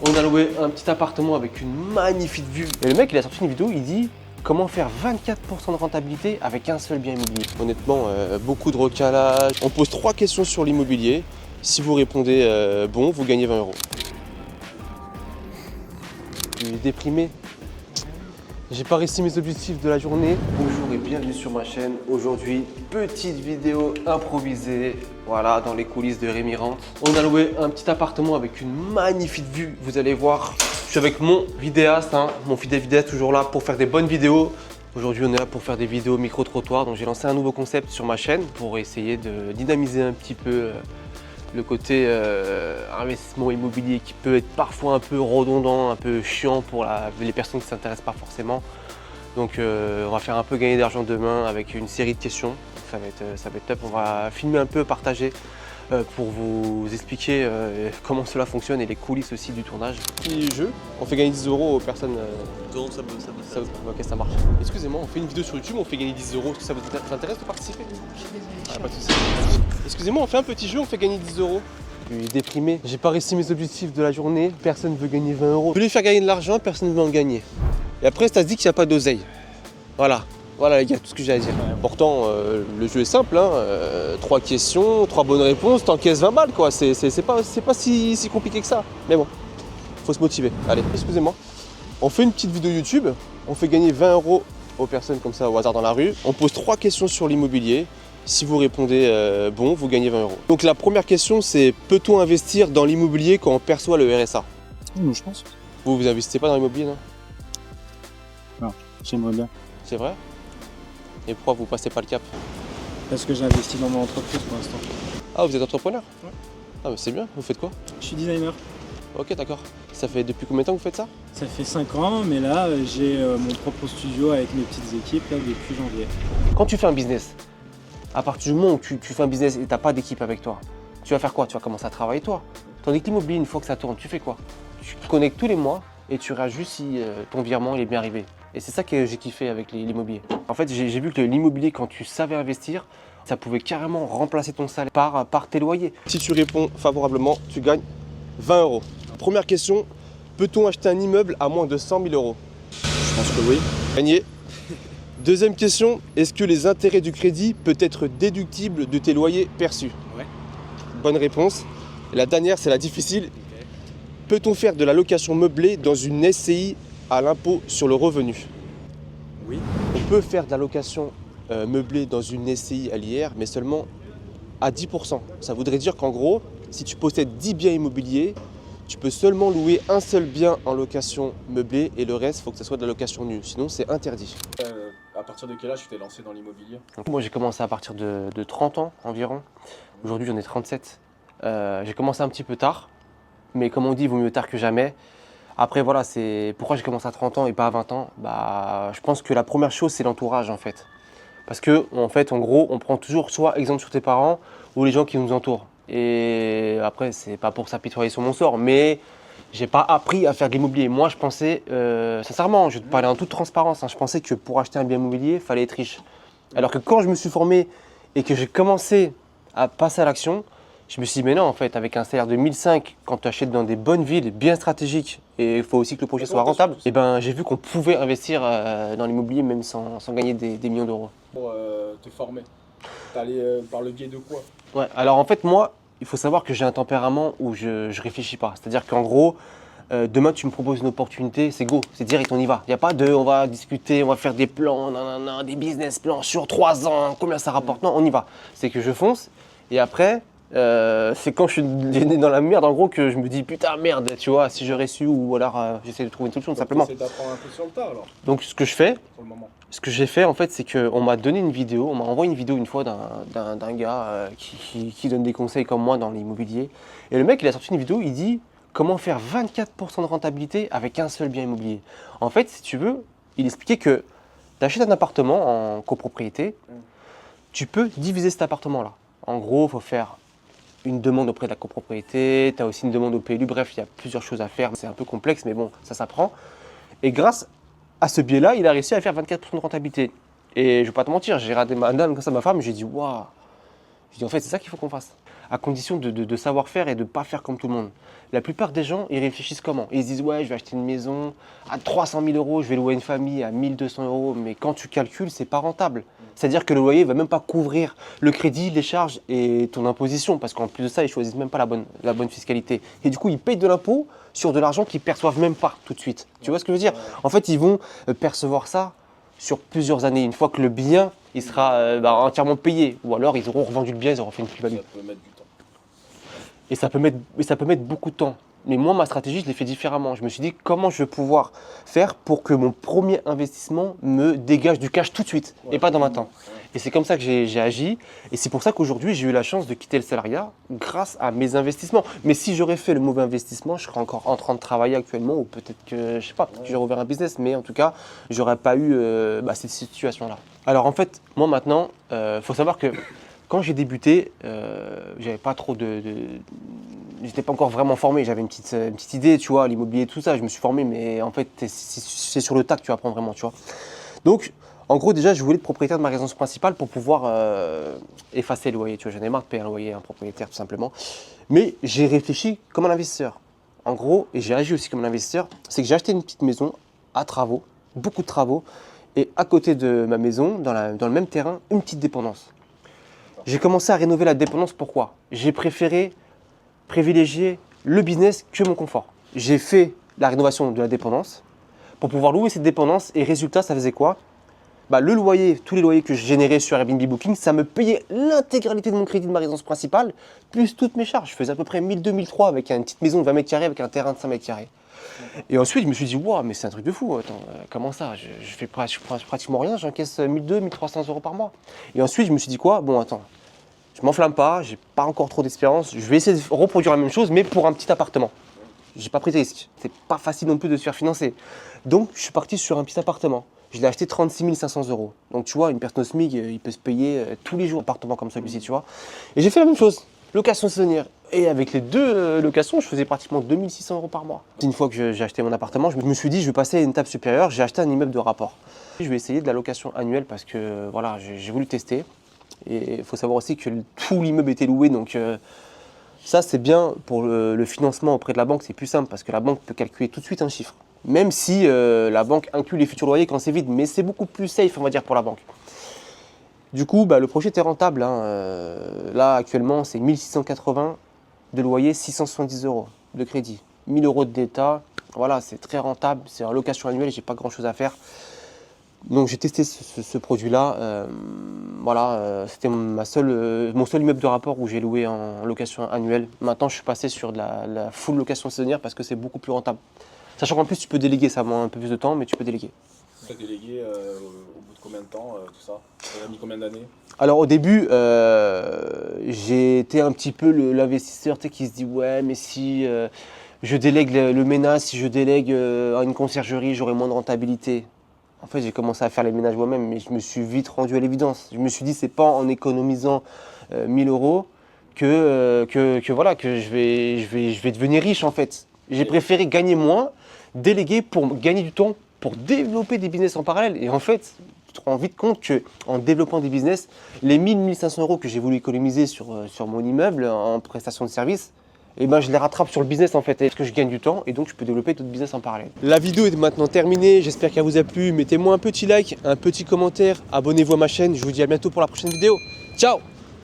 On a loué un petit appartement avec une magnifique vue. Et le mec, il a sorti une vidéo, il dit comment faire 24% de rentabilité avec un seul bien immobilier. Honnêtement, beaucoup de recalage. On pose 3 questions sur l'immobilier. Si vous répondez bon, vous gagnez 20 euros. Je suis déprimé. J'ai pas réussi mes objectifs de la journée. Bonjour et bienvenue sur ma chaîne. Aujourd'hui, petite vidéo improvisée. Voilà, dans les coulisses de Rémi Rente. On a loué un petit appartement avec une magnifique vue. Vous allez voir, je suis avec mon vidéaste, mon fidèle vidéaste toujours là pour faire des bonnes vidéos. Aujourd'hui, on est là pour faire des vidéos micro-trottoirs. Donc j'ai lancé un nouveau concept sur ma chaîne pour essayer de dynamiser un petit peu le côté investissement immobilier qui peut être parfois un peu redondant, un peu chiant pour les personnes qui ne s'intéressent pas forcément. Donc on va faire un peu gagner d'argent demain avec une série de questions. Ça va être top. On va filmer un peu, partager pour vous expliquer comment cela fonctionne et les coulisses aussi du tournage. Petit jeu, on fait gagner 10 euros aux personnes. Non, Ok, ça marche. Excusez-moi, on fait une vidéo sur YouTube, on fait gagner 10 euros. Est-ce que ça vous intéresse de participer? Pas de soucis. Excusez-moi, on fait un petit jeu, on fait gagner 10 euros. Je suis déprimé, j'ai pas réussi mes objectifs de la journée, personne ne veut gagner 20 euros. Je voulais faire gagner de l'argent, personne ne veut en gagner. Et après, ça se dit qu'il n'y a pas d'oseille. Voilà les gars, tout ce que j'ai à dire. Pourtant, le jeu est simple, 3 questions, 3 bonnes réponses, t'encaisses 20 balles quoi. C'est pas si compliqué que ça. Mais bon, faut se motiver. Allez, excusez-moi. On fait une petite vidéo YouTube, on fait gagner 20 euros aux personnes comme ça au hasard dans la rue. On pose 3 questions sur l'immobilier. Si vous répondez bon, vous gagnez 20 euros. Donc la première question, c'est peut-on investir dans l'immobilier quand on perçoit le RSA? je pense. Vous investissez pas dans l'immobilier, non? Non, j'aimerais bien. C'est vrai? Et pourquoi vous passez pas le cap? Parce que j'ai investi dans mon entreprise pour l'instant. Ah, vous êtes entrepreneur? Ouais. Ah, mais c'est bien, vous faites quoi? Je suis designer. Ok, d'accord. Ça fait depuis combien de temps que vous faites ça? Ça fait 5 ans, mais là, j'ai mon propre studio avec mes petites équipes là, depuis janvier. Quand tu fais un business, à partir du moment où tu fais un business et tu n'as pas d'équipe avec toi, tu vas faire quoi? Tu vas commencer à travailler toi. Tandis que l'immobilier, une fois que ça tourne, tu fais quoi? Tu te connectes tous les mois et tu réajustes si ton virement il est bien arrivé. Et c'est ça que j'ai kiffé avec l'immobilier. En fait, j'ai vu que l'immobilier, quand tu savais investir, ça pouvait carrément remplacer ton salaire par tes loyers. Si tu réponds favorablement, tu gagnes 20 euros. Première question, peut-on acheter un immeuble à moins de 100 000 euros? Je pense que oui. Gagné. Deuxième question, est-ce que les intérêts du crédit peuvent être déductibles de tes loyers perçus? Ouais. Bonne réponse. Et la dernière, c'est la difficile. Peut-on faire de la location meublée dans une SCI à l'impôt sur le revenu? Oui. On peut faire de la location meublée dans une SCI à l'IR, mais seulement à 10%. Ça voudrait dire qu'en gros, si tu possèdes 10 biens immobiliers, tu peux seulement louer un seul bien en location meublée et le reste, il faut que ce soit de la location nue. Sinon, c'est interdit. À partir de quel âge tu t'es lancé dans l'immobilier? Moi, j'ai commencé à partir de 30 ans environ. Aujourd'hui, j'en ai 37. J'ai commencé un petit peu tard, mais comme on dit, il vaut mieux tard que jamais. Après, voilà, c'est pourquoi j'ai commencé à 30 ans et pas à 20 ans. Bah, je pense que la première chose, c'est l'entourage en fait. Parce que, en fait, en gros, on prend toujours soit exemple sur tes parents ou les gens qui nous entourent. Et après, c'est pas pour s'apitoyer sur mon sort, mais j'ai pas appris à faire de l'immobilier. Moi, je pensais, sincèrement, je vais te parler en toute transparence, je pensais que pour acheter un bien immobilier, il fallait être riche. Alors que quand je me suis formé et que j'ai commencé à passer à l'action, je me suis dit, mais non, en fait, avec un salaire de 1005, quand tu achètes dans des bonnes villes bien stratégiques, et il faut aussi que le projet soit rentable, et ben, j'ai vu qu'on pouvait investir dans l'immobilier même sans gagner des millions d'euros. Pour te former, t'es allé par le biais de quoi? Ouais, alors en fait, moi, il faut savoir que j'ai un tempérament où je réfléchis pas. C'est-à-dire qu'en gros, demain, tu me proposes une opportunité, c'est go, c'est direct, on y va. Il n'y a pas de, on va discuter, on va faire des plans, nanana, des business plans sur 3 ans, combien ça rapporte. Non, on y va. C'est que je fonce, et après, c'est quand je suis né dans la merde, en gros, que je me dis, putain, merde, tu vois, si j'aurais su, ou alors j'essaie de trouver une solution, tout simplement. C'est d'apprendre un peu sur le tas alors, Donc, ce que je fais, pour le moment. ce que j'ai fait en fait, c'est qu'on m'a donné une vidéo, on m'a envoyé une vidéo une fois d'un gars qui donne des conseils comme moi dans l'immobilier. Et le mec, il a sorti une vidéo, il dit comment faire 24% de rentabilité avec un seul bien immobilier. En fait, si tu veux, il expliquait que tu achètes un appartement en copropriété, tu peux diviser cet appartement-là. En gros, il faut faire une demande auprès de la copropriété, tu as aussi une demande au PLU, bref, il y a plusieurs choses à faire. C'est un peu complexe, mais bon, ça s'apprend. Et grâce à ce biais-là, il a réussi à faire 24% de rentabilité. Et je ne vais pas te mentir, j'ai regardé ma dame comme ça, ma femme, j'ai dit waouh, Je dis en fait c'est ça qu'il faut qu'on fasse, à condition de savoir faire et de ne pas faire comme tout le monde. La plupart des gens, ils réfléchissent comment? Ils se disent ouais je vais acheter une maison à 300 000 euros, je vais louer une famille à 1200 euros, mais quand tu calcules c'est pas rentable. C'est-à-dire que le loyer ne va même pas couvrir le crédit, les charges et ton imposition, parce qu'en plus de ça ils choisissent même pas la bonne fiscalité. Et du coup ils payent de l'impôt sur de l'argent qu'ils perçoivent même pas tout de suite. Tu vois ce que je veux dire? En fait ils vont percevoir ça sur plusieurs années, une fois que le bien il sera entièrement payé, ou alors ils auront revendu le bien, ils auront fait une plus-value. Ça peut mettre du temps. Et ça peut mettre beaucoup de temps. Mais moi, ma stratégie, je l'ai fait différemment. Je me suis dit comment je vais pouvoir faire pour que mon premier investissement me dégage du cash tout de suite et pas dans 20 ans. Et c'est comme ça que j'ai agi. Et c'est pour ça qu'aujourd'hui, j'ai eu la chance de quitter le salariat grâce à mes investissements. Mais si j'aurais fait le mauvais investissement, je serais encore en train de travailler actuellement, ou peut-être que, je sais pas, peut-être que j'aurais ouvert un business. Mais en tout cas, j'aurais pas eu cette situation-là. Alors en fait, moi maintenant, faut savoir que quand j'ai débuté, j'avais pas trop j'étais pas encore vraiment formé, j'avais une petite idée, tu vois, l'immobilier, tout ça, je me suis formé, mais en fait, c'est sur le tas que tu apprends vraiment, tu vois. Donc, en gros, déjà, je voulais être propriétaire de ma résidence principale pour pouvoir effacer le loyer, tu vois, j'en ai marre de payer un loyer à un propriétaire, tout simplement. Mais j'ai réfléchi comme un investisseur. En gros, et j'ai agi aussi comme un investisseur, c'est que j'ai acheté une petite maison à travaux, beaucoup de travaux, et à côté de ma maison, dans le même terrain, une petite dépendance. J'ai commencé à rénover la dépendance, pourquoi? J'ai préféré privilégier le business que mon confort. J'ai fait la rénovation de la dépendance pour pouvoir louer cette dépendance et résultat, ça faisait quoi? Le loyer, tous les loyers que je générais sur Airbnb Booking, ça me payait l'intégralité de mon crédit de ma résidence principale, plus toutes mes charges. Je faisais à peu près 1200-1300 avec une petite maison de 20 mètres carrés avec un terrain de 5 mètres carrés. Et ensuite, je me suis dit, wow, mais c'est un truc de fou. Attends, comment ça? Je fais pratiquement rien, j'encaisse 1200-1300 euros par mois. Et ensuite, je me suis dit quoi? Bon, attends, je m'enflamme pas, j'ai pas encore trop d'expérience. Je vais essayer de reproduire la même chose, mais pour un petit appartement. J'ai pas pris de risque. C'est pas facile non plus de se faire financer. Donc, je suis parti sur un petit appartement. Je l'ai acheté 36 500 euros. Donc, tu vois, une personne au SMIC, il peut se payer tous les jours un appartement comme celui-ci, tu vois. Et j'ai fait la même chose, location saisonnière. Et avec les deux locations, je faisais pratiquement 2600 euros par mois. Une fois que j'ai acheté mon appartement, je me suis dit, je vais passer à une étape supérieure. J'ai acheté un immeuble de rapport. Je vais essayer de la location annuelle parce que, voilà, j'ai voulu tester. Et il faut savoir aussi que tout l'immeuble était loué, donc ça c'est bien pour le financement auprès de la banque, c'est plus simple parce que la banque peut calculer tout de suite un chiffre. Même si la banque inclut les futurs loyers quand c'est vide, mais c'est beaucoup plus safe on va dire pour la banque. Du coup, le projet était rentable, hein. Là actuellement c'est 1680 de loyer, 670 euros de crédit, 1000 euros d'état, voilà c'est très rentable, c'est en location annuelle, j'ai pas grand chose à faire. Donc j'ai testé ce produit-là, c'était mon seul immeuble de rapport où j'ai loué en location annuelle. Maintenant je suis passé sur de la full location saisonnière parce que c'est beaucoup plus rentable. Sachant qu'en plus tu peux déléguer, ça prend un peu plus de temps mais tu peux déléguer. Tu as délégué au bout de combien de temps tout ça? Ça a mis combien d'années? Alors au début, j'ai été un petit peu l'investisseur qui se dit ouais mais si je délègue le ménage, si je délègue à une conciergerie j'aurai moins de rentabilité. En fait, j'ai commencé à faire les ménages moi-même, mais je me suis vite rendu à l'évidence. Je me suis dit, c'est pas en économisant 1000 euros que je vais devenir riche en fait. J'ai préféré gagner moins, déléguer pour gagner du temps, pour développer des business en parallèle. Et en fait, tu te rends vite compte qu'en développant des business, les 1000-1500 euros que j'ai voulu économiser sur mon immeuble en prestation de service, je les rattrape sur le business en fait, parce que je gagne du temps et donc je peux développer d'autres business en parallèle. La vidéo est maintenant terminée, j'espère qu'elle vous a plu. Mettez-moi un petit like, un petit commentaire, abonnez-vous à ma chaîne, je vous dis à bientôt pour la prochaine vidéo. Ciao!